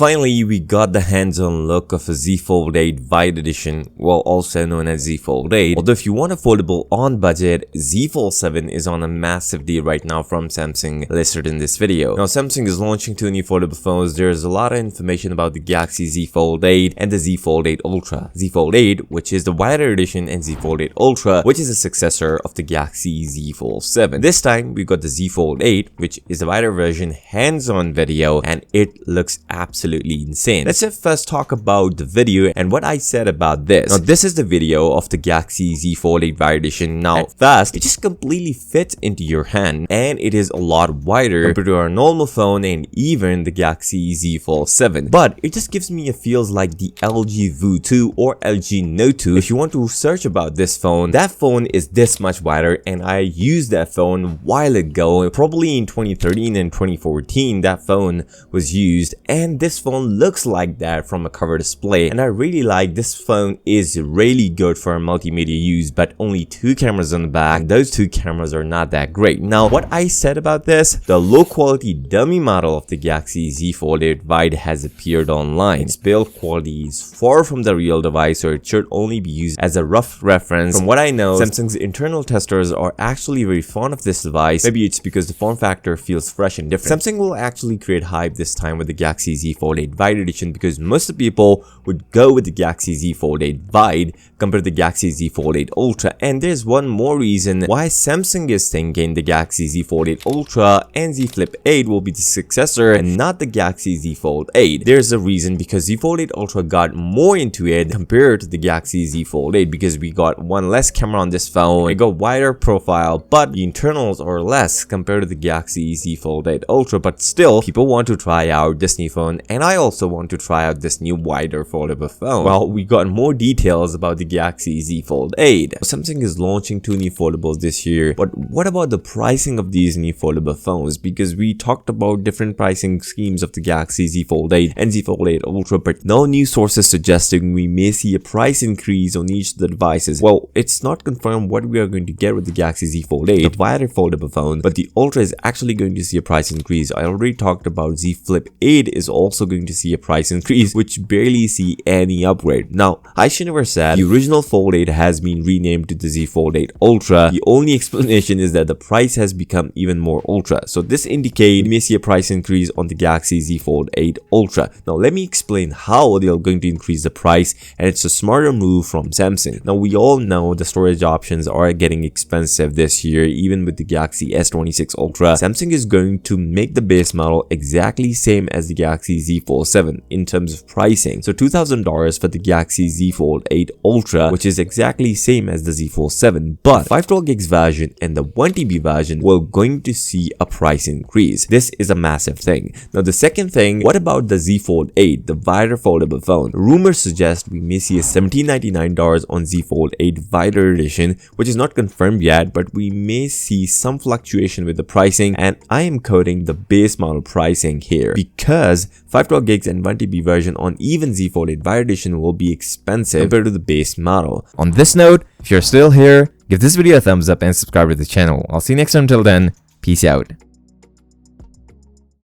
Finally, we got the hands-on look of a Z Fold 8 Wide Edition, well also known as Z Fold 8. Although if you want a foldable on budget, Z Fold 7 is on a massive deal right now from Samsung listed in this video. Now Samsung is launching two new foldable phones. There's a lot of information about the Galaxy Z Fold 8 and the Z Fold 8 Ultra. Z Fold 8, which is the wider edition, and Z Fold 8 Ultra, which is a successor of the Galaxy Z Fold 7. This time we got the Z Fold 8, which is the wider version, hands-on video, and it looks absolutely insane. Let's just first talk about the video and what I said about this. Now this is the video of the Galaxy Z Fold 8 Wide Edition. Now first, it just completely fits into your hand and it is a lot wider compared to our normal phone and even the Galaxy Z Fold 7. But it just gives me a feels like the LG View 2 or LG Note 2. If you want to search about this phone, that phone is this much wider, and I used that phone a while ago, probably in 2013 and 2014 that phone was used, and this phone looks like that from a cover display, and I really like this phone. Is really good for multimedia use, but only two cameras on the back, and those two cameras are not that great. Now what I said about this, the low quality dummy model of the Galaxy Z Fold 8 Wide has appeared online. Its build quality is far from the real device, so it should only be used as a rough reference. From what I know, Samsung's internal testers are actually very fond of this device. Maybe it's because the form factor feels fresh and different. Samsung will actually create hype this time with the Galaxy Z Fold 8 Wide Edition because most of the people would go with the Galaxy Z Fold 8 Wide compared to the Galaxy Z Fold 8 Ultra. And there's one more reason why Samsung is thinking the Galaxy Z Fold 8 Ultra and Z Flip 8 will be the successor and not the Galaxy Z Fold 8. There's a reason because Z Fold 8 Ultra got more into it compared to the Galaxy Z Fold 8 because we got one less camera on this phone, it got wider profile, but the internals are less compared to the Galaxy Z Fold 8 Ultra. But still, people want to try out this new phone, and I also want to try out this new wider foldable phone. Well, we got more details about the Galaxy Z Fold 8. Samsung is launching two new foldables this year, but what about the pricing of these new foldable phones? Because we talked about different pricing schemes of the Galaxy Z Fold 8 and Z Fold 8 Ultra, but no news sources suggesting we may see a price increase on each of the devices. Well, it's not confirmed what we are going to get with the Galaxy Z Fold 8, the wider foldable phone, but the Ultra is actually going to see a price increase. I already talked about Z Flip 8 is also going to see a price increase, which barely see any upgrade. Now, I should never said the original Fold 8 has been renamed to the Z Fold 8 Ultra. The only explanation is that the price has become even more ultra. So this indicates we may see a price increase on the Galaxy Z Fold 8 Ultra. Now let me explain how they are going to increase the price, and it's a smarter move from Samsung. Now we all know the storage options are getting expensive this year, even with the Galaxy S26 Ultra. Samsung is going to make the base model exactly same as the Galaxy Z Fold 7 in terms of pricing. So $2,000 for the Galaxy Z Fold 8 Ultra, which is exactly same as the Z Fold 7, but 512GB version and the 1TB version will going to see a price increase. This is a massive thing. Now the second thing, what about the Z Fold 8, the wider foldable phone? Rumors suggest we may see a $1,799 on Z Fold 8 wider edition, which is not confirmed yet, but we may see some fluctuation with the pricing, and I am coding the base model pricing here because 512GB and 1TB version on even Z Fold 8 Wide Edition will be expensive compared to the base model. On this note, if you're still here, give this video a thumbs up and subscribe to the channel. I'll see you next time. Until then, peace out.